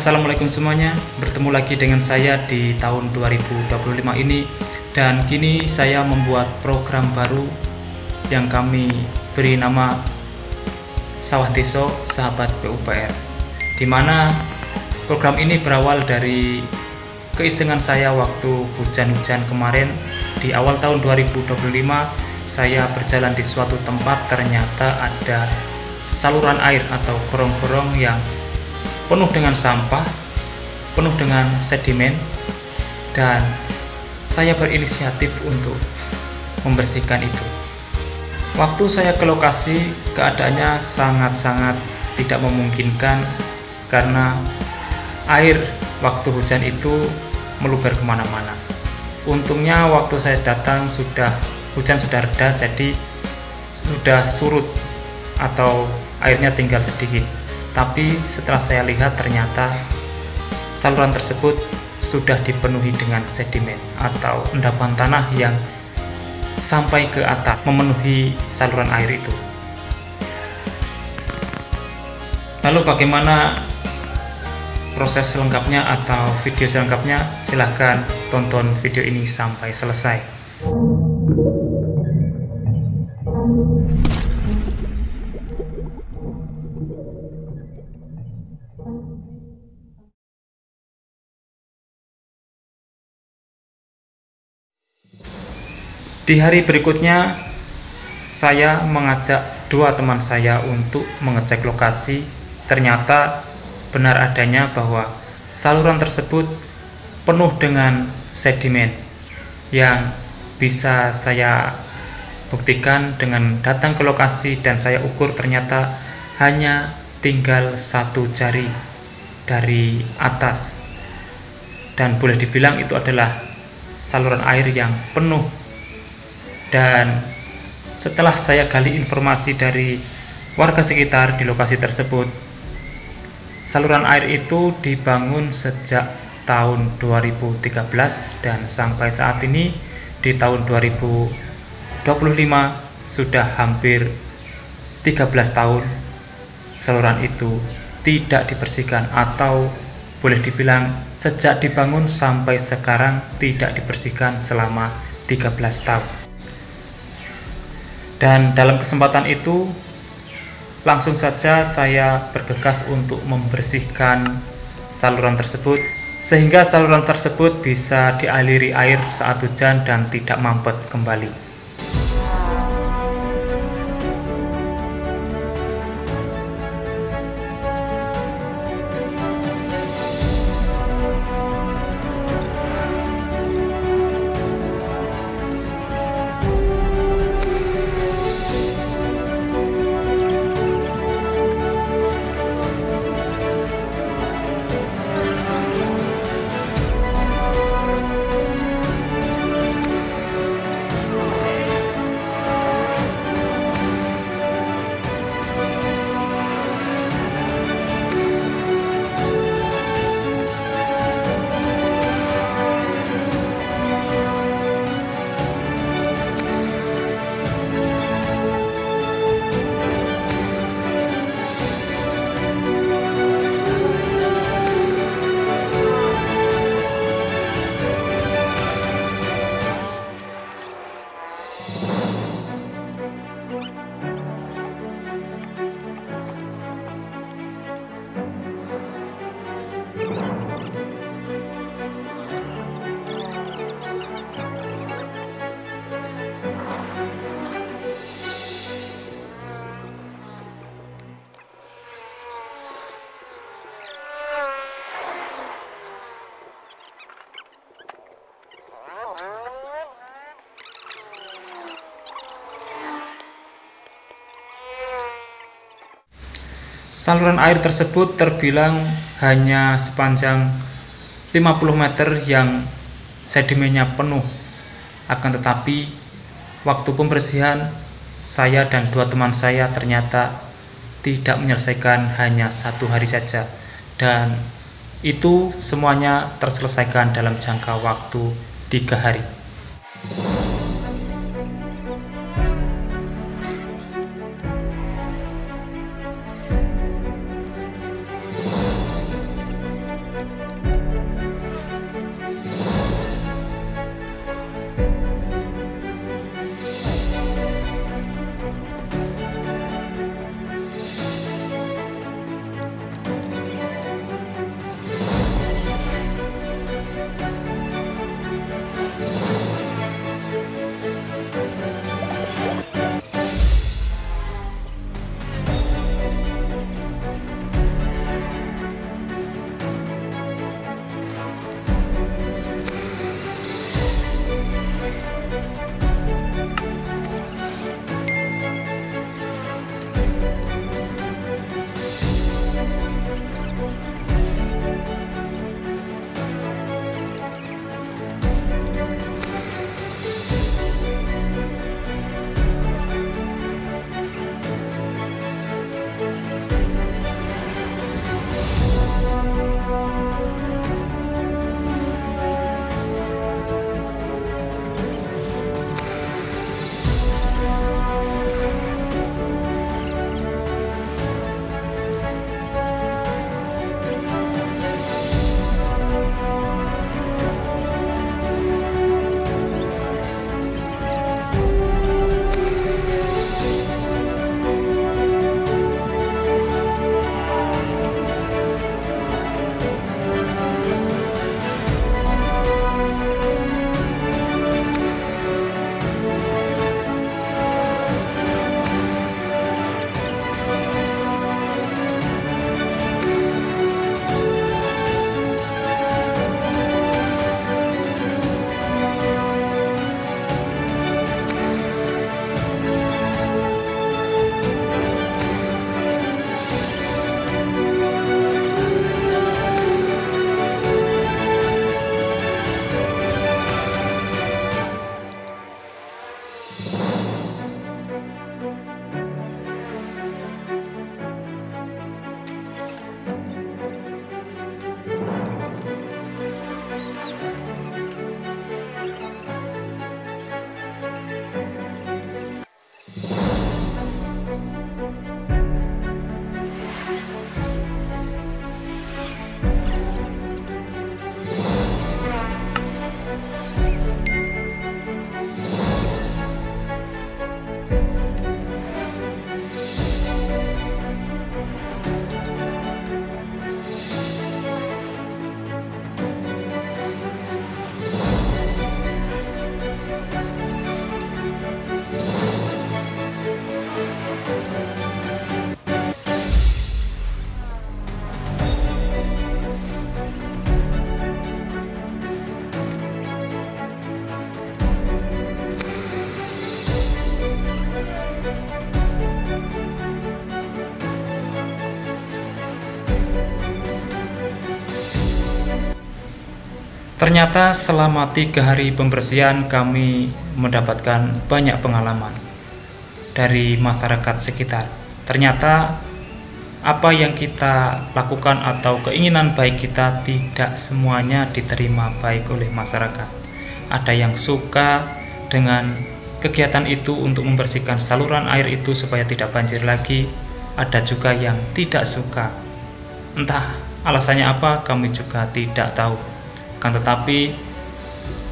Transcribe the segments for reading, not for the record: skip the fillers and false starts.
Assalamualaikum semuanya, bertemu lagi dengan saya di tahun 2025 ini. Dan kini saya membuat program baru yang kami beri nama Sawah Deso Sahabat PUPR, di mana program ini berawal dari keisengan saya waktu hujan-hujan kemarin. Di awal tahun 2025 saya berjalan di suatu tempat, ternyata ada saluran air atau gorong-gorong yang penuh dengan sampah, penuh dengan sedimen, dan saya berinisiatif untuk membersihkan itu. Waktu saya ke lokasi, keadaannya sangat-sangat tidak memungkinkan karena air waktu hujan itu meluber kemana-mana. Untungnya waktu saya datang hujan sudah reda, jadi sudah surut atau airnya tinggal sedikit. Tapi setelah saya lihat, ternyata saluran tersebut sudah dipenuhi dengan sedimen atau endapan tanah yang sampai ke atas memenuhi saluran air itu. Lalu bagaimana proses selengkapnya atau video selengkapnya? Silahkan tonton video ini sampai selesai. Di hari berikutnya, saya mengajak dua teman saya untuk mengecek lokasi. Ternyata benar adanya bahwa saluran tersebut penuh dengan sedimen yang bisa saya buktikan dengan datang ke lokasi dan saya ukur, ternyata hanya tinggal satu jari dari atas, dan boleh dibilang itu adalah saluran air yang penuh. Dan setelah saya gali informasi dari warga sekitar di lokasi tersebut, saluran air itu dibangun sejak tahun 2013 dan sampai saat ini di tahun 2025 sudah hampir 13 tahun saluran itu tidak dibersihkan, atau boleh dibilang sejak dibangun sampai sekarang tidak dibersihkan selama 13 tahun. Dan dalam kesempatan itu langsung saja saya bergegas untuk membersihkan saluran tersebut, sehingga saluran tersebut bisa dialiri air saat hujan dan tidak mampet kembali. Saluran air tersebut terbilang hanya sepanjang 50 meter yang sedimennya penuh. Akan tetapi waktu pembersihan, saya dan dua teman saya ternyata tidak menyelesaikan hanya 1 hari saja, dan itu semuanya terselesaikan dalam jangka waktu 3 hari. Ternyata selama 3 hari pembersihan kami mendapatkan banyak pengalaman dari masyarakat sekitar. Ternyata apa yang kita lakukan atau keinginan baik kita tidak semuanya diterima baik oleh masyarakat. Ada yang suka dengan kegiatan itu untuk membersihkan saluran air itu supaya tidak banjir lagi. Ada juga yang tidak suka. Entah alasannya apa, kami juga tidak tahu. Kan tetapi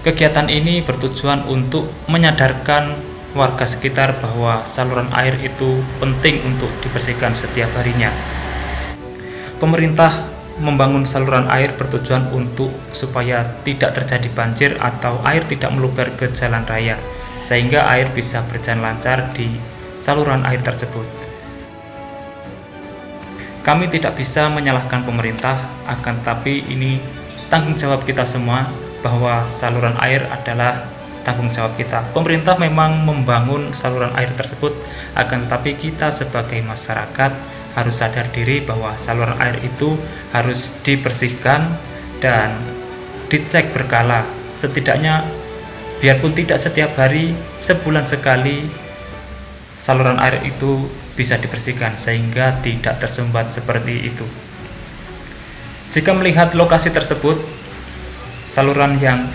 kegiatan ini bertujuan untuk menyadarkan warga sekitar bahwa saluran air itu penting untuk dibersihkan setiap harinya. Pemerintah membangun saluran air bertujuan untuk supaya tidak terjadi banjir atau air tidak meluber ke jalan raya, sehingga air bisa berjalan lancar di saluran air tersebut. Kami tidak bisa menyalahkan pemerintah, akan tapi ini tanggung jawab kita semua, bahwa saluran air adalah tanggung jawab kita. Pemerintah memang membangun saluran air tersebut, akan tapi kita sebagai masyarakat harus sadar diri bahwa saluran air itu harus dibersihkan dan dicek berkala. Setidaknya biarpun tidak setiap hari, sebulan sekali saluran air itu bisa dibersihkan sehingga tidak tersumbat seperti itu. Jika melihat lokasi tersebut, saluran yang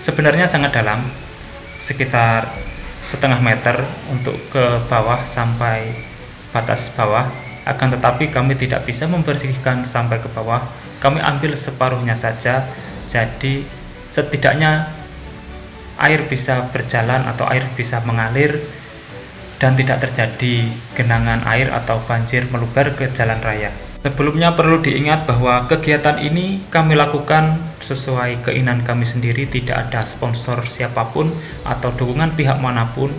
sebenarnya sangat dalam, sekitar setengah meter untuk ke bawah sampai batas bawah, akan tetapi kami tidak bisa membersihkan sampai ke bawah. Kami ambil separuhnya saja, jadi setidaknya air bisa berjalan atau air bisa mengalir dan tidak terjadi genangan air atau banjir meluber ke jalan raya. Sebelumnya perlu diingat bahwa kegiatan ini kami lakukan sesuai keinginan kami sendiri, tidak ada sponsor siapapun atau dukungan pihak manapun.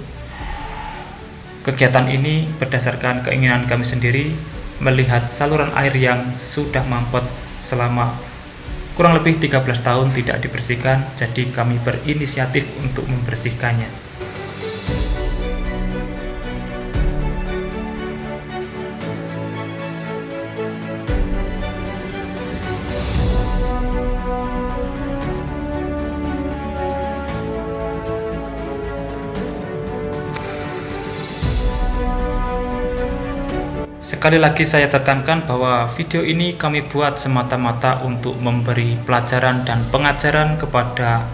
Kegiatan ini berdasarkan keinginan kami sendiri, melihat saluran air yang sudah mampet selama kurang lebih 13 tahun tidak dibersihkan, jadi kami berinisiatif untuk membersihkannya. Sekali lagi saya tekankan bahwa video ini kami buat semata-mata untuk memberi pelajaran dan pengajaran kepada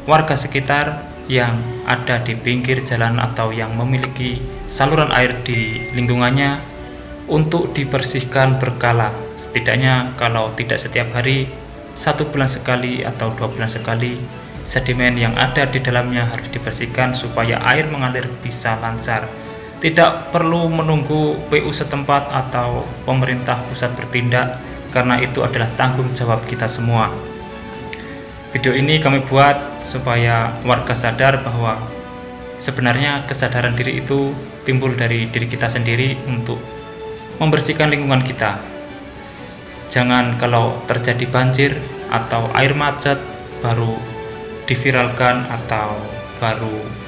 warga sekitar yang ada di pinggir jalan atau yang memiliki saluran air di lingkungannya untuk dibersihkan berkala. Setidaknya kalau tidak setiap hari, 1 bulan sekali atau 2 bulan sekali, sedimen yang ada di dalamnya harus dibersihkan supaya air mengalir bisa lancar. Tidak perlu menunggu PU setempat atau pemerintah pusat bertindak, karena itu adalah tanggung jawab kita semua. Video ini kami buat supaya warga sadar bahwa sebenarnya kesadaran diri itu timbul dari diri kita sendiri untuk membersihkan lingkungan kita. Jangan kalau terjadi banjir atau air macet baru diviralkan atau baru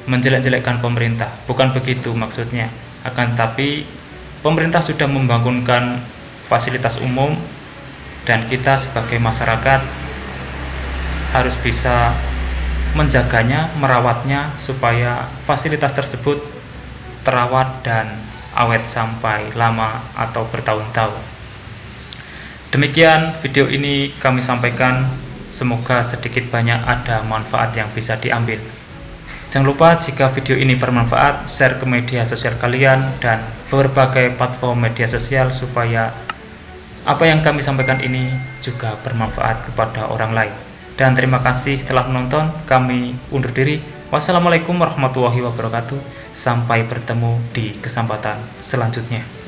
menjelek-jelekkan pemerintah. Bukan begitu maksudnya. Akan tapi pemerintah sudah membangunkan fasilitas umum dan kita sebagai masyarakat harus bisa menjaganya, merawatnya supaya fasilitas tersebut terawat dan awet sampai lama atau bertahun-tahun. Demikian video ini kami sampaikan, semoga sedikit banyak ada manfaat yang bisa diambil. Jangan lupa jika video ini bermanfaat, share ke media sosial kalian dan berbagai platform media sosial supaya apa yang kami sampaikan ini juga bermanfaat kepada orang lain. Dan terima kasih telah menonton, kami undur diri. Wassalamualaikum warahmatullahi wabarakatuh. Sampai bertemu di kesempatan selanjutnya.